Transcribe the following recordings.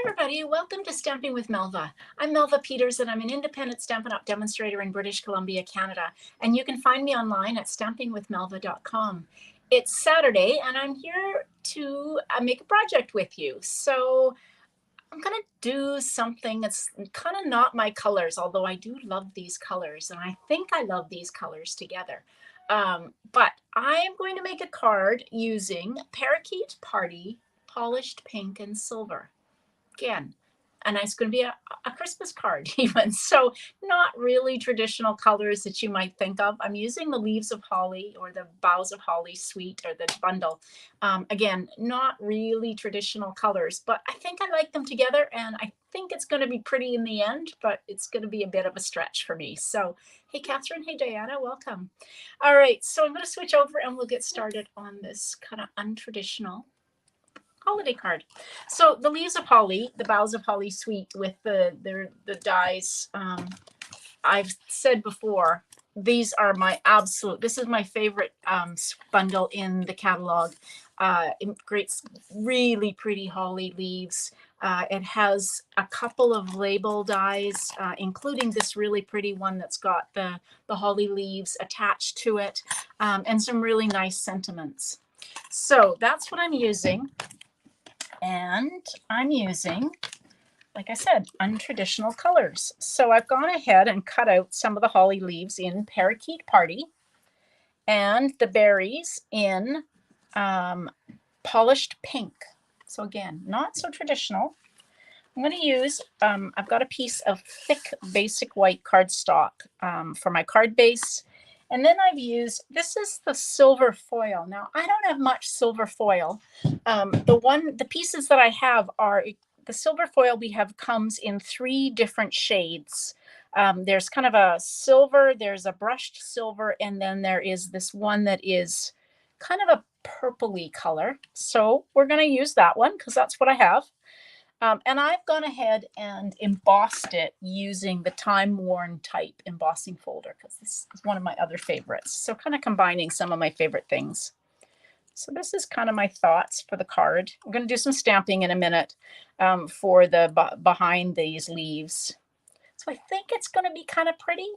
everybody, welcome to Stamping with Melva. I'm Melva Peters and I'm an independent Stampin' Up! Demonstrator in British Columbia, Canada. And you can find me online at stampingwithmelva.com. It's Saturday and I'm here to make a project with you. So I'm going to do something that's kind of not my colors, although I do love these colors and I think I love these colors together. But I am going to make a card using Parakeet Party Polished Pink and Silver. Again, and it's going to be a Christmas card even. So not really traditional colors that you might think of. I'm using the Leaves of Holly or the Boughs of Holly suite or the bundle. Again, not really traditional colors, but I think I like them together and I think it's going to be pretty in the end, but it's going to be a bit of a stretch for me. So, hey, Catherine. Hey, Diana. Welcome. All right. So I'm going to switch over and we'll get started on this kind of untraditional holiday card. So the Leaves of Holly, the Boughs of Holly suite with the dies, I've said before, these are my absolute, this is my favorite bundle in the catalog. It creates really pretty holly leaves. It has a couple of label dies, including this really pretty one that's got the holly leaves attached to it, and some really nice sentiments. So that's what I'm using. And I'm using, like I said, untraditional colors. So I've gone ahead and cut out some of the holly leaves in Parakeet Party and the berries in Polished Pink. So again, not so traditional. I'm going to use, I've got a piece of thick basic white cardstock for my card base. And then I've used, this is the silver foil. Now, I don't have much silver foil. The pieces that I have are, the silver foil we have comes in 3 different shades. There's kind of a silver, there's a brushed silver, and then there is this one that is kind of a purpley color. So we're going to use that one because that's what I have. And I've gone ahead and embossed it using the time-worn type embossing folder because this is one of my other favorites. So kind of combining some of my favorite things. So this is kind of my thoughts for the card. I'm going to do some stamping in a minute for the behind these leaves. So I think it's going to be kind of pretty,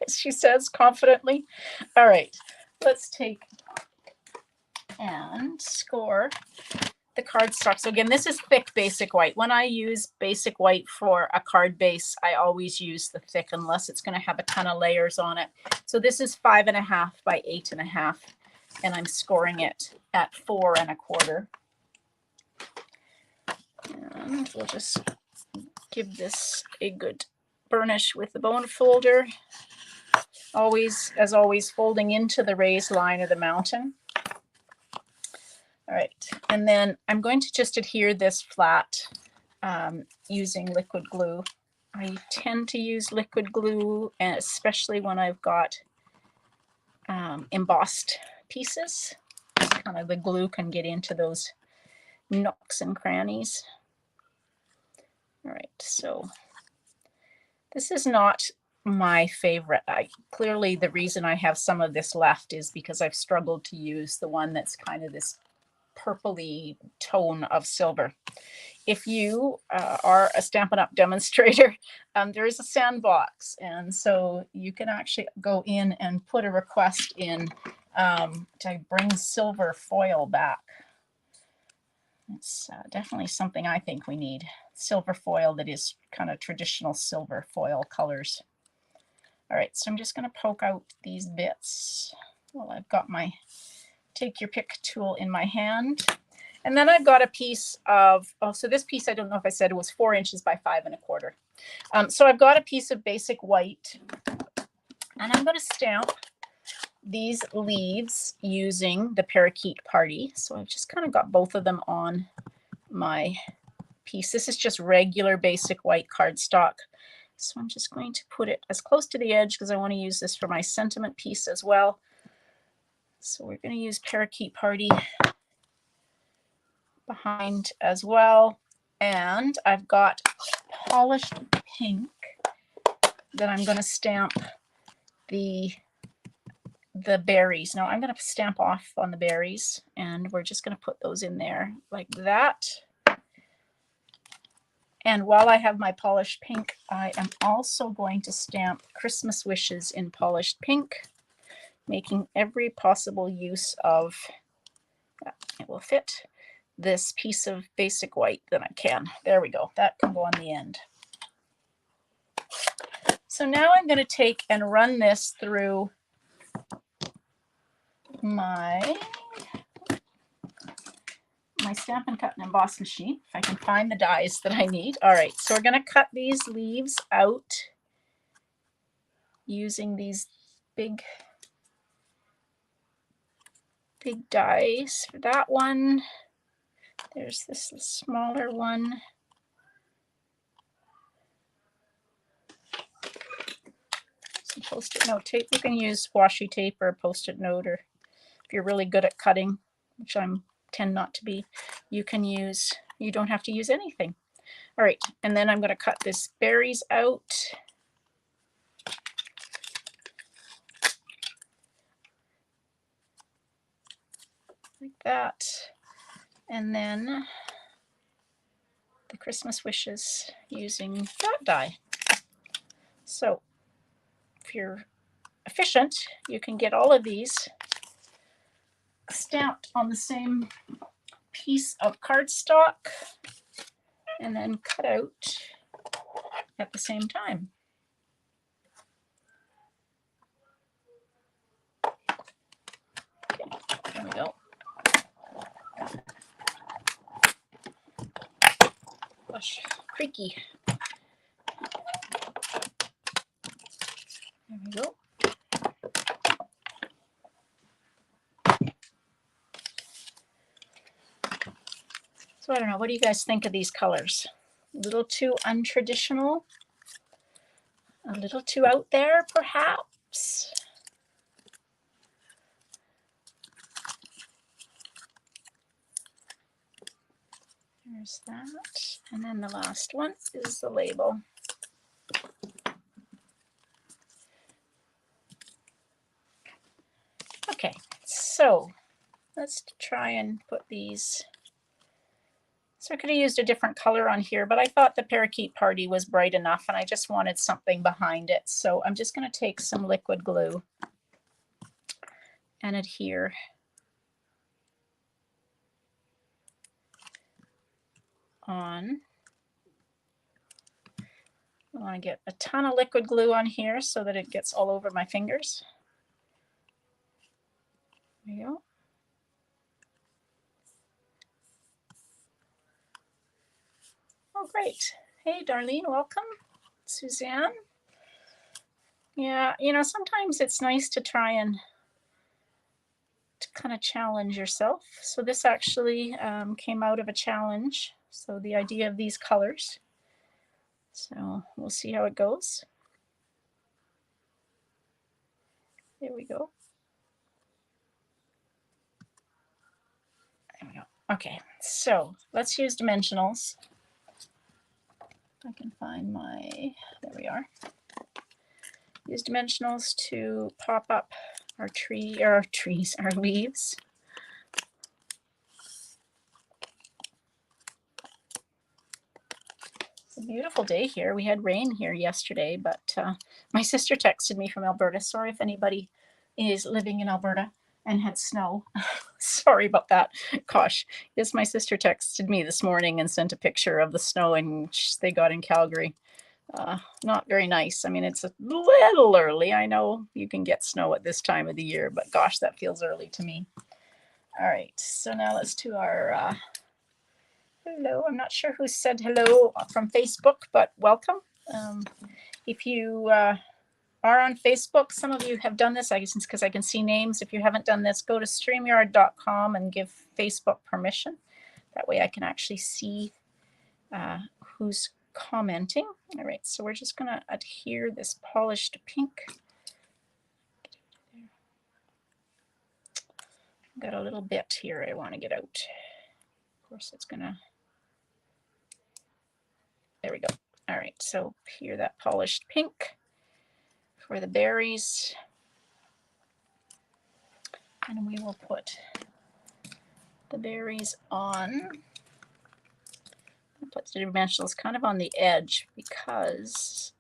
she says confidently. All right, let's take and score the cardstock. So again, this is thick basic white. When I use basic white for a card base, I always use the thick unless it's going to have a ton of layers on it. So this is 5.5 by 8.5, and I'm scoring it at 4 1/4. And we'll just give this a good burnish with the bone folder. Always, as always, folding into the raised line of the mountain. All right, and then I'm going to just adhere this flat using liquid glue. I tend to use liquid glue, and especially when I've got embossed pieces. Kind of the glue can get into those nooks and crannies. All right, so this is not my favorite. Clearly the reason I have some of this left is because I've struggled to use the one that's kind of this purpley tone of silver. If you are a Stampin' Up! Demonstrator, there is a sandbox, and so you can actually go in and put a request in to bring silver foil back. It's definitely something I think we need. Silver foil that is kind of traditional silver foil colors. All right, so I'm just going to poke out these bits while I've got my take your pick tool in my hand. And then I've got a piece of, so this piece, I don't know if I said it was 4 inches by 5 1/4. So I've got a piece of basic white, and I'm going to stamp these leaves using the Parakeet Party. So I've just kind of got both of them on my piece. This is just regular basic white cardstock. So I'm just going to put it as close to the edge because I want to use this for my sentiment piece as well. So we're going to use Parakeet Party behind as well. And I've got Polished Pink that I'm going to stamp the berries. Now I'm going to stamp off on the berries, and we're just going to put those in there like that. And while I have my polished pink, I am also going to stamp Christmas wishes in polished pink, making every possible use of, it will fit, this piece of basic white that I can. There we go. That can go on the end. So now I'm going to take and run this through my Stampin' Cut and Emboss machine, if I can find the dies that I need. All right, so we're going to cut these leaves out using these big dies. For that one, there's this smaller one. Some Post-it note tape. You can use washi tape or Post-it note, or if you're really good at cutting, which I tend not to be, you can use, you don't have to use anything. All right, and then I'm going to cut this berries out. Like that. And then the Christmas wishes using that die. So if you're efficient, you can get all of these stamped on the same piece of cardstock and then cut out at the same time. Okay, there we go. Gosh, creaky. There we go. So I don't know, what do you guys think of these colors? A little too untraditional? A little too out there, perhaps? There's that. And then the last one is the label. Okay, so let's try and put these. So I could have used a different color on here, but I thought the parakeet party was bright enough and I just wanted something behind it. So I'm just going to take some liquid glue and adhere. On. I want to get a ton of liquid glue on here so that it gets all over my fingers. There you go. Oh, great. Hey, Darlene, welcome. Suzanne. Yeah, you know, sometimes it's nice to try and kind of challenge yourself. So this actually came out of a challenge. So the idea of these colors. So we'll see how it goes. There we go. There we go. Okay, so let's use dimensionals. If I can find my, there we are. Use dimensionals to pop up our our leaves. It's a beautiful day here. We had rain here yesterday, but my sister texted me from Alberta. Sorry if anybody is living in Alberta and had snow. Sorry about that. Gosh, yes, my sister texted me this morning and sent a picture of the snow they got in Calgary. Not very nice. I mean, it's a little early. I know you can get snow at this time of the year, but gosh, that feels early to me. All right, so now let's do our hello. I'm not sure who said hello from Facebook, but welcome. If you are on Facebook, some of you have done this, I guess, because I can see names. If you haven't done this, go to StreamYard.com and give Facebook permission. That way I can actually see who's commenting. All right, so we're just going to adhere this polished pink. I've got a little bit here I want to get out. Of course, it's going to, there we go. All right, so here that polished pink for the berries. And we will put the berries on. I'll put put the dimensionals kind of on the edge because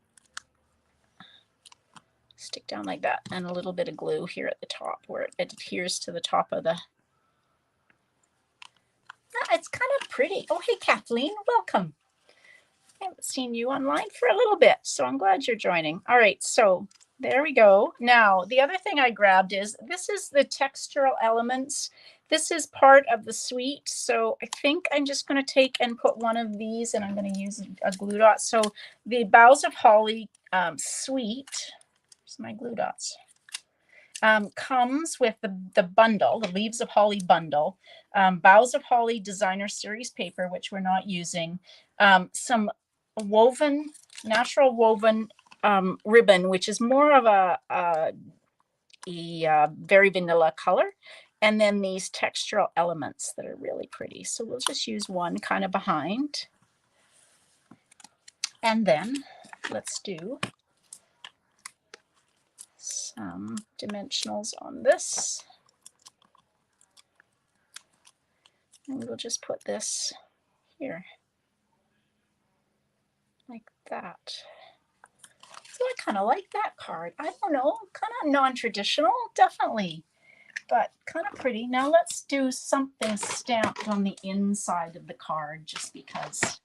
stick down like that, and a little bit of glue here at the top where it adheres to the top of the. It's kind of pretty. Oh, hey, Kathleen, welcome. I haven't seen you online for a little bit, so I'm glad you're joining. All right, so there we go. Now, the other thing I grabbed is, this is the Textural Elements. This is part of the suite, so I think I'm just going to take and put one of these, and I'm going to use a glue dot. So the Boughs of Holly suite, here's my glue dots, comes with the bundle, the Leaves of Holly bundle, Boughs of Holly Designer Series paper, which we're not using, some woven, natural woven ribbon, which is more of a very vanilla color, and then these textural elements that are really pretty. So we'll just use one kind of behind, and then let's do some dimensionals on this, and we'll just put this here like that. So I kind of like that card. I don't know, kind of non-traditional, definitely, but kind of pretty. Now let's do something stamped on the inside of the card, just because.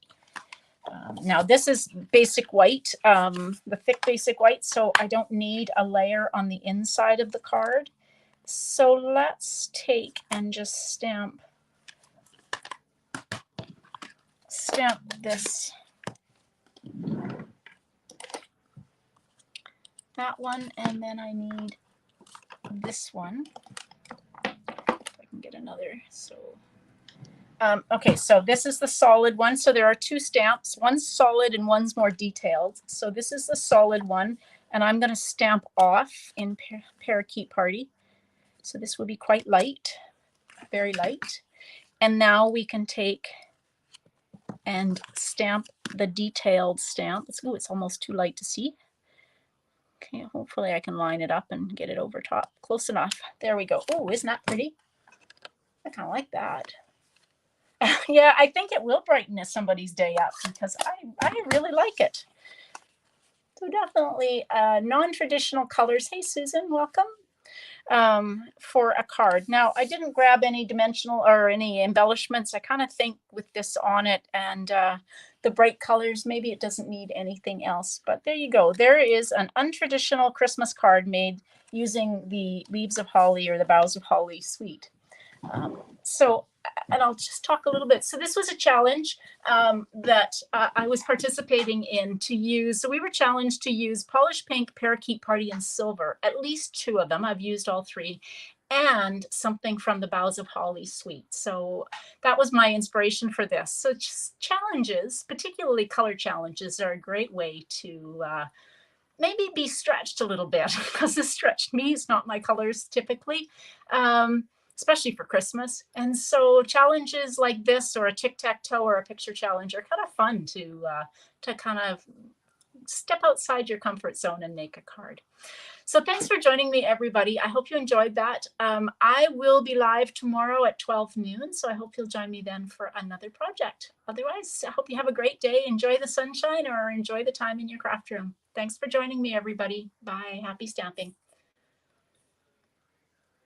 Now this is basic white, the thick basic white, so I don't need a layer on the inside of the card. So let's take and just stamp this, that one, and then I need this one. If I can get another. So okay, so this is the solid one. So there are two stamps, one's solid and one's more detailed. So this is the solid one, and I'm going to stamp off in Parakeet Party. So this will be quite light, very light. And now we can take and stamp the detailed stamp. Ooh, it's almost too light to see. Okay, hopefully I can line it up and get it over top. Close enough. There we go. Oh, isn't that pretty? I kind of like that. Yeah, I think it will brighten somebody's day up, because I really like it. So definitely non-traditional colors. Hey, Susan, welcome. For a card. Now, I didn't grab any dimensional or any embellishments. I kind of think with this on it and the bright colors, maybe it doesn't need anything else. But there you go. There is an untraditional Christmas card made using the Leaves of Holly or the Boughs of Holly suite. And I'll just talk a little bit. So this was a challenge that I was participating in to use. So we were challenged to use Polished Pink, Parakeet Party, and Silver, at least two of them. I've used all three, and something from the Boughs of Holly suite. So that was my inspiration for this. So challenges, particularly color challenges, are a great way to maybe be stretched a little bit, because this stretched me. It's not my colors typically. Especially for Christmas. And so challenges like this, or a tic-tac-toe or a picture challenge, are kind of fun to kind of step outside your comfort zone and make a card. So thanks for joining me, everybody. I hope you enjoyed that. I will be live tomorrow at 12 noon, so I hope you'll join me then for another project. Otherwise, I hope you have a great day. Enjoy the sunshine or enjoy the time in your craft room. Thanks for joining me, everybody. Bye. Happy stamping.